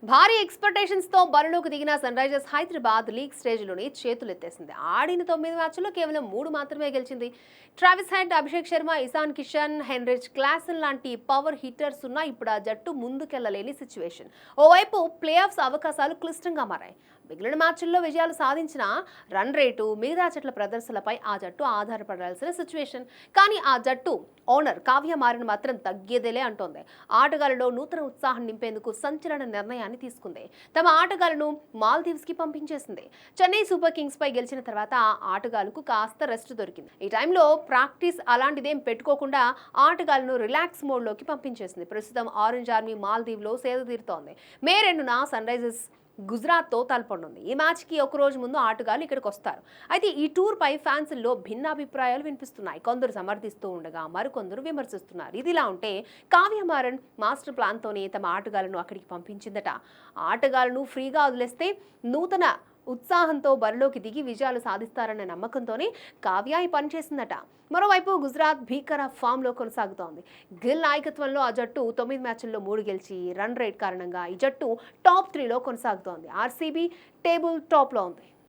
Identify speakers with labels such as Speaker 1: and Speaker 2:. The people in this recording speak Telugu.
Speaker 1: భారీ ఎక్స్‌పెక్టేషన్స్ తో బరిలోకి దిగిన సన్ రైజర్స్ హైదరాబాద్ లీగ్ స్టేజ్‌లోనే చేతులెత్తేసింది. ఆడిన 9 మ్యాచ్ల్లో కేవలం 3 మాత్రమే గెలిచింది. Travis head, Abhishek Sharma, Ishan Kishan, Heinrich Klaasen లాంటి పవర్ హిట్టర్స్ ఉన్నా ఇప్పుడు ఆ జట్టు ముందుకెళ్లలేని సిచ్యువేషన్. ఓవైపు ప్లే ఆఫ్స్ అవకాశాలు క్లిష్టంగా మారాయి. మిగిలిన మ్యాచ్ల్లో విజయాలు సాధించిన రన్ రేటు, మిగతా జట్ల ప్రదర్శనలపై ఆ జట్టు ఆధారపడాల్సిన సిచ్యువేషన్. కానీ ఆ జట్టు ఓనర్ కావ్య మారిన మాత్రం తగ్గేదేలే అంటోంది. ఆటగాళ్లలో నూతన ఉత్సాహం నింపేందుకు సంచలన నిర్ణయాన్ని తీసుకుంది. తమ ఆటగాళ్లను మాల్దీవ్స్ కి పంపించేసింది. చెన్నై సూపర్ కింగ్స్ పై గెలిచిన తర్వాత ఆ ఆటగాళ్లకు కాస్త రెస్ట్ దొరికింది. ఈ టైంలో ప్రాక్టీస్ అలాంటిదేం పెట్టుకోకుండా ఆటగాళ్లను రిలాక్స్ మోడ్ లోకి పంపించేసింది. ప్రస్తుతం ఆరెంజ్ ఆర్మీ మాల్దీవ్ లో సేద తీరుతోంది. మే 2న సన్ రైజర్స్ గుజరాత్తో తలపడనుంది. ఈ మ్యాచ్కి ఒక రోజు ముందు ఆటగాళ్లు ఇక్కడికి వస్తారు. అయితే ఈ టూర్ పై ఫ్యాన్స్లో భిన్నాభిప్రాయాలు వినిపిస్తున్నాయి. కొందరు సమర్థిస్తూ ఉండగా మరికొందరు విమర్శిస్తున్నారు. ఇదిలా ఉంటే కావ్య మారన్ మాస్టర్ ప్లాన్తోనే తమ ఆటగాళ్లను అక్కడికి పంపించిందట. ఆటగాళ్లను ఫ్రీగా వదిలేస్తే నూతన ఉత్సాహంతో బరిలోకి దిగి విజయాలు సాధిస్తారన్న నమ్మకంతోనే కావ్య ఈ పని చేసిందట. మరోవైపు గుజరాత్ భీకర ఫామ్లో కొనసాగుతోంది. గిల్ నాయకత్వంలో ఆ జట్టు 9 మ్యాచ్ల్లో 3 గెలిచి రన్ రేట్ కారణంగా ఈ జట్టు టాప్ 3లో కొనసాగుతోంది. ఆర్సీబీ టేబుల్ టాప్లో ఉంది.